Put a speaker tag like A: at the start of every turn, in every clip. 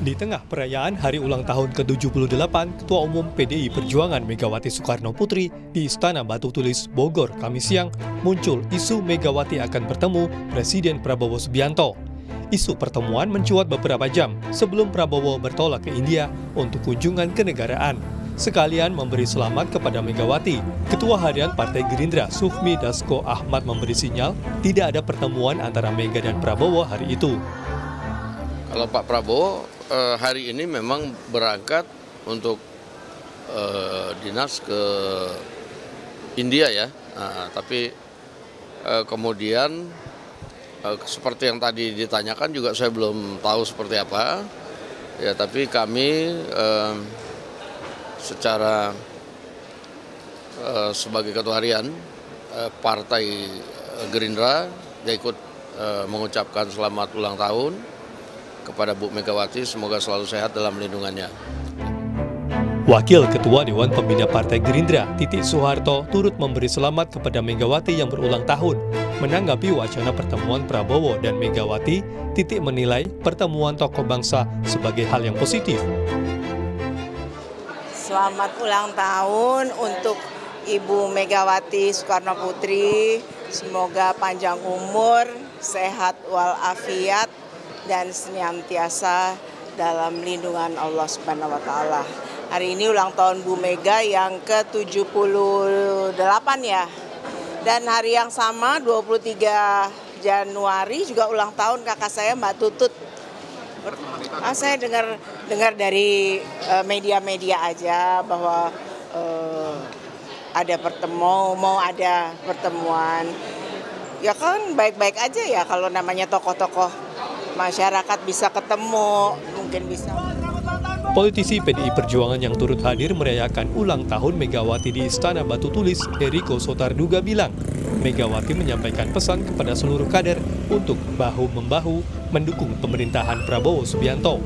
A: Di tengah perayaan hari ulang tahun ke-78, Ketua Umum PDI Perjuangan Megawati Soekarno Putri di Istana Batu Tulis, Bogor, Kamis siang, muncul isu Megawati akan bertemu Presiden Prabowo Subianto. Isu pertemuan mencuat beberapa jam sebelum Prabowo bertolak ke India untuk kunjungan kenegaraan. Sekalian memberi selamat kepada Megawati. Ketua Harian Partai Gerindra Sufmi Dasko Ahmad memberi sinyal tidak ada pertemuan antara Mega dan Prabowo hari itu.
B: Kalau Pak Prabowo hari ini memang berangkat untuk dinas ke India ya, tapi kemudian seperti yang tadi ditanyakan juga saya belum tahu seperti apa, ya tapi kami secara sebagai ketua harian Partai Gerindra dia ikut mengucapkan selamat ulang tahun kepada Bu Megawati, semoga selalu sehat dalam lindungannya.
A: Wakil Ketua Dewan Pembina Partai Gerindra, Titik Soeharto, turut memberi selamat kepada Megawati yang berulang tahun. Menanggapi wacana pertemuan Prabowo dan Megawati, Titik menilai pertemuan tokoh bangsa sebagai hal yang positif.
C: Selamat ulang tahun untuk Ibu Megawati Soekarno Putri. Semoga panjang umur, sehat walafiat, dan senantiasa dalam lindungan Allah Subhanahu wa Ta'ala. Hari ini ulang tahun Bu Mega yang ke-78 ya. Dan hari yang sama 23 Januari juga ulang tahun kakak saya Mbak Tutut. Saya dengar dari media-media aja bahwa ada mau ada pertemuan. Ya kan baik-baik aja ya kalau namanya tokoh-tokoh masyarakat bisa ketemu, mungkin bisa.
A: Politisi PDI Perjuangan yang turut hadir merayakan ulang tahun Megawati di Istana Batu Tulis, Eriko Sotarduga bilang, Megawati menyampaikan pesan kepada seluruh kader untuk bahu-membahu mendukung pemerintahan Prabowo Subianto.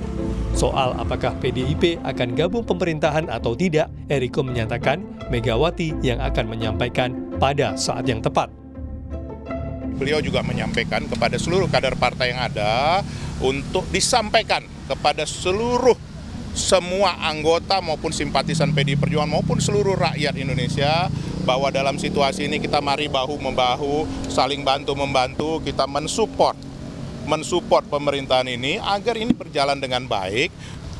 A: Soal apakah PDIP akan gabung pemerintahan atau tidak, Eriko menyatakan Megawati yang akan menyampaikan pada saat yang tepat.
D: Beliau juga menyampaikan kepada seluruh kader partai yang ada untuk disampaikan kepada semua anggota maupun simpatisan PDI Perjuangan maupun seluruh rakyat Indonesia bahwa dalam situasi ini kita mari bahu-membahu, saling bantu-membantu, kita mensupport pemerintahan ini agar ini berjalan dengan baik.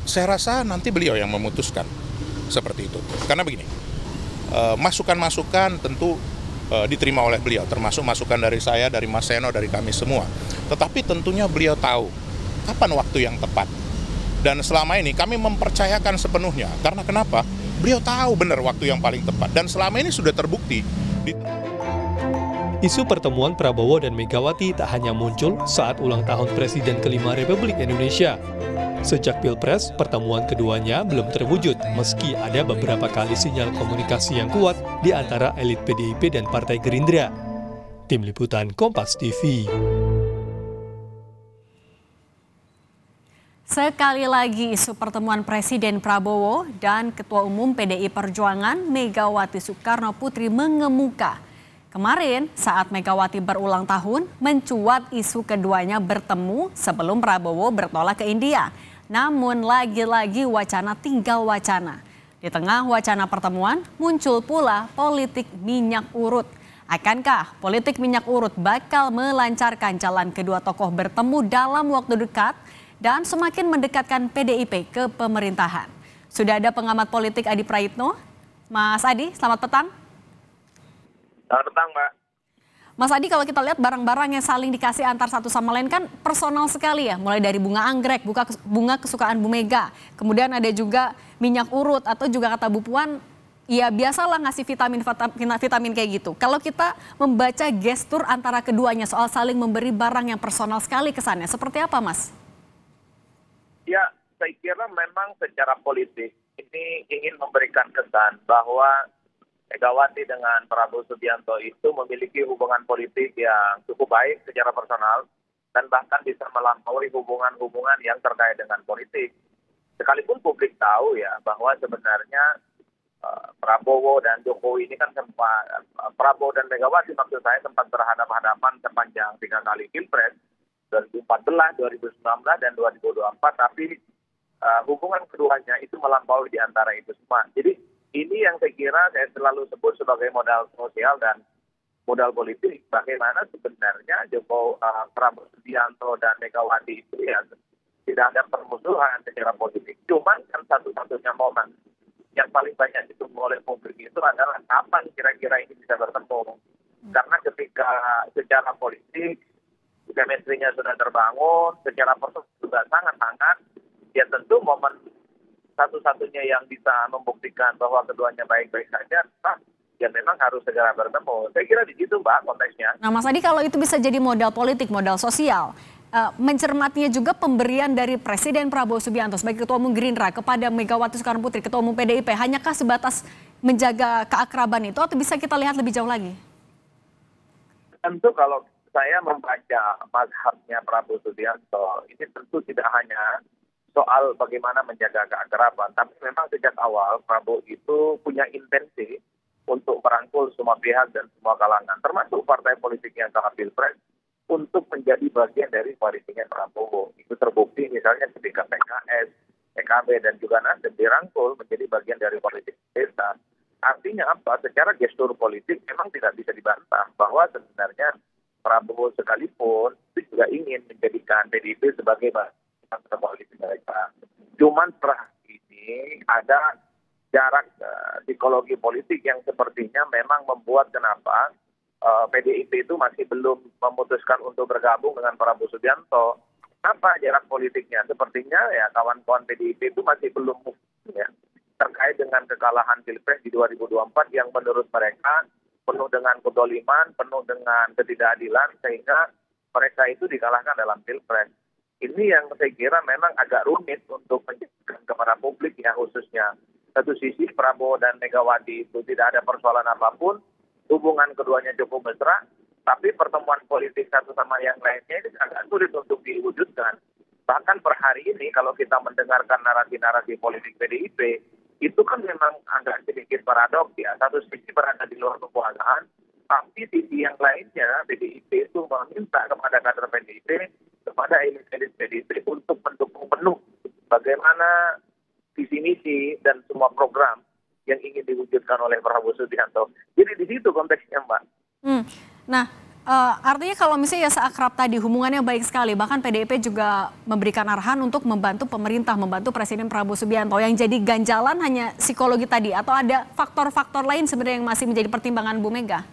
D: Saya rasa nanti beliau yang memutuskan seperti itu. Karena begini, masukan-masukan tentu diterima oleh beliau, termasuk masukan dari saya, dari Mas Seno, dari kami semua. Tetapi tentunya beliau tahu kapan waktu yang tepat. Dan selama ini kami mempercayakan sepenuhnya. Karena kenapa? Beliau tahu benar waktu yang paling tepat. Dan selama ini sudah terbukti.
A: Isu pertemuan Prabowo dan Megawati tak hanya muncul saat ulang tahun Presiden ke-5 Republik Indonesia. Sejak Pilpres, pertemuan keduanya belum terwujud meski ada beberapa kali sinyal komunikasi yang kuat di antara elit PDIP dan Partai Gerindra. Tim Liputan Kompas TV.
E: Sekali lagi isu pertemuan Presiden Prabowo dan Ketua Umum PDI Perjuangan Megawati Soekarno Putri mengemuka. Kemarin saat Megawati berulang tahun mencuat isu keduanya bertemu sebelum Prabowo bertolak ke India. Namun lagi-lagi wacana tinggal wacana. Di tengah wacana pertemuan muncul pula politik minyak urut. Akankah politik minyak urut bakal melancarkan jalan kedua tokoh bertemu dalam waktu dekat dan semakin mendekatkan PDIP ke pemerintahan? Sudah ada pengamat politik Adi Praitno. Mas Adi, selamat petang.
F: Selamat petang, Mbak.
E: Mas Adi, kalau kita lihat barang-barang yang saling dikasih antar satu sama lain kan personal sekali ya. Mulai dari bunga anggrek, bunga kesukaan Bu Mega. Kemudian ada juga minyak urut atau juga kata Bu Puan, ya biasalah ngasih vitamin kayak gitu. Kalau kita membaca gestur antara keduanya soal saling memberi barang yang personal sekali kesannya, seperti apa Mas?
F: Ya, saya kira memang secara politik ini ingin memberikan kesan bahwa Megawati dengan Prabowo Subianto itu memiliki hubungan politik yang cukup baik secara personal dan bahkan bisa melampaui hubungan-hubungan yang terkait dengan politik. Sekalipun publik tahu ya bahwa sebenarnya Prabowo dan Jokowi ini kan Prabowo dan Megawati maksud saya sempat berhadapan-hadapan sepanjang 3 kali Pilpres 2014, 2019, dan 2024, tapi hubungan keduanya itu melampaui di antara itu semua. Jadi ini yang saya kira saya selalu sebut sebagai modal sosial dan modal politik. Bagaimana sebenarnya Prabowo Subianto dan Megawati itu ya tidak ada permusuhan secara politik. Cuman kan satu-satunya momen yang paling banyak ditunggu oleh publik itu adalah kapan kira-kira ini bisa bertemu. Karena ketika secara politik chemistry-nya sudah terbangun, secara personal juga sangat-sangat, ya tentu momen satu-satunya yang bisa membuktikan bahwa keduanya baik-baik saja, ya memang harus segera bertemu. Saya kira di situ Mbak konteksnya.
E: Nah Mas Adi, kalau itu bisa jadi modal politik, modal sosial, mencermatinya juga pemberian dari Presiden Prabowo Subianto sebagai Ketua Umum Gerindra kepada Megawati Soekarno Putri, Ketua Umum PDIP, hanyakah sebatas menjaga keakraban itu atau bisa kita lihat lebih jauh lagi?
F: Tentu kalau saya membaca mazhabnya Prabowo Subianto, ini tentu tidak hanya soal bagaimana menjaga keakraban, tapi memang sejak awal Prabowo itu punya intensi untuk merangkul semua pihak dan semua kalangan, termasuk partai politik yang kalah pilpres, untuk menjadi bagian dari koalisinya Prabowo. Itu terbukti misalnya ketika PKS, PKB, dan juga Nasdem dirangkul menjadi bagian dari koalisi desa. Artinya apa? Secara gestur politik memang tidak bisa dibantah bahwa sebenarnya Prabowo sekalipun itu juga ingin menjadikan PDIP sebagai koalisi mereka. Cuman per ini ada jarak psikologi politik yang sepertinya memang membuat kenapa PDIP itu masih belum memutuskan untuk bergabung dengan Prabowo Subianto. Apa jarak politiknya? Sepertinya ya kawan-kawan PDIP itu masih belum ya, terkait dengan kekalahan Pilpres di 2024 yang menurut mereka penuh dengan kedoliman, penuh dengan ketidakadilan, sehingga mereka itu dikalahkan dalam Pilpres. Ini yang saya kira memang agak rumit untuk menjelaskan kepada publik ya, khususnya. Satu sisi Prabowo dan Megawati itu tidak ada persoalan apapun, hubungan keduanya cukup mesra, tapi pertemuan politik satu sama yang lainnya ini agak sulit untuk diwujudkan. Bahkan per hari ini kalau kita mendengarkan narasi-narasi politik PDIP, itu kan memang agak sedikit paradoks ya. Satu sisi berada di luar kekuasaan, tapi sisi yang lainnya PDIP itu meminta kepada kader PDIP, kepada elit-elit PDIP untuk mendukung penuh bagaimana visi misi dan semua program yang ingin diwujudkan oleh Prabowo Subianto. Jadi di situ konteksnya Mbak.
E: Nah artinya kalau misalnya ya seakrab tadi hubungannya baik sekali, bahkan PDIP juga memberikan arahan untuk membantu pemerintah, membantu Presiden Prabowo Subianto. Yang jadi ganjalan hanya psikologi tadi atau ada faktor-faktor lain sebenarnya yang masih menjadi pertimbangan Bu Mega?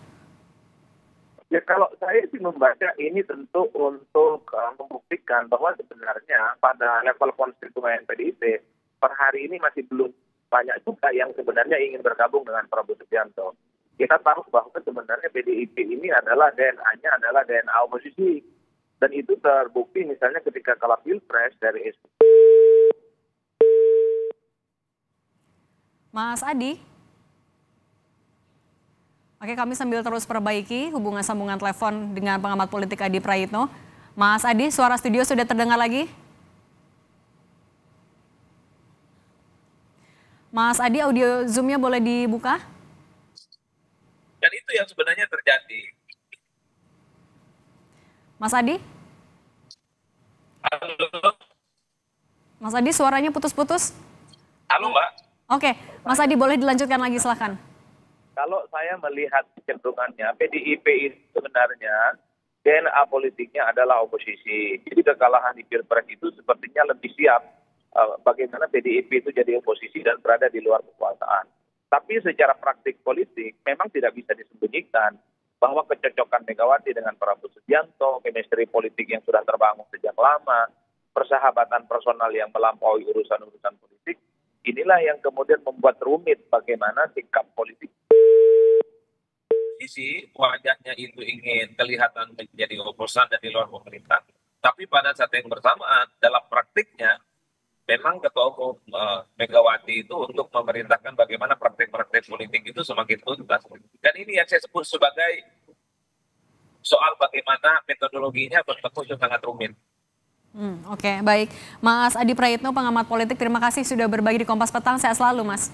F: Ya kalau saya sih membaca ini tentu untuk membuktikan bahwa sebenarnya pada level konstituen PDIP per hari ini masih belum banyak juga yang sebenarnya ingin bergabung dengan Prabowo Subianto. Kita tahu bahwa sebenarnya PDIP ini adalah DNA-nya adalah DNA oposisi. Dan itu terbukti misalnya ketika kalah Pilpres dari
E: Mas Adi? Oke, kami sambil terus perbaiki hubungan sambungan telepon dengan pengamat politik Adi Praitno. Mas Adi, suara studio sudah terdengar lagi? Mas Adi, audio Zoom-nya boleh dibuka?
G: Dan itu yang sebenarnya terjadi.
E: Mas Adi?
G: Halo?
E: Mas Adi, suaranya putus-putus?
G: Halo Mbak?
E: Oke, Mas Adi boleh dilanjutkan lagi, silakan.
F: Kalau saya melihat kecenderungannya, PDIP itu sebenarnya DNA politiknya adalah oposisi. Jadi kekalahan di Pilpres itu sepertinya lebih siap bagaimana PDIP itu jadi oposisi dan berada di luar kekuasaan. Tapi secara praktik politik memang tidak bisa disembunyikan bahwa kecocokan Megawati dengan Prabowo Subianto, chemistry politik yang sudah terbangun sejak lama, persahabatan personal yang melampaui urusan-urusan politik, inilah yang kemudian membuat rumit bagaimana sikap politik.
G: Sisi wajahnya itu ingin kelihatan menjadi oposan dan di luar pemerintah. Tapi pada saat yang bersamaan dalam praktiknya memang Ketua Umum Megawati itu untuk memerintahkan bagaimana praktik-praktik politik itu semakin tuntas. Dan ini yang saya sebut sebagai soal bagaimana metodologinya bertemu itu sangat rumit.
E: Oke, baik. Mas Adi Praitno, pengamat politik, terima kasih sudah berbagi di Kompas Petang. Sehat selalu, Mas.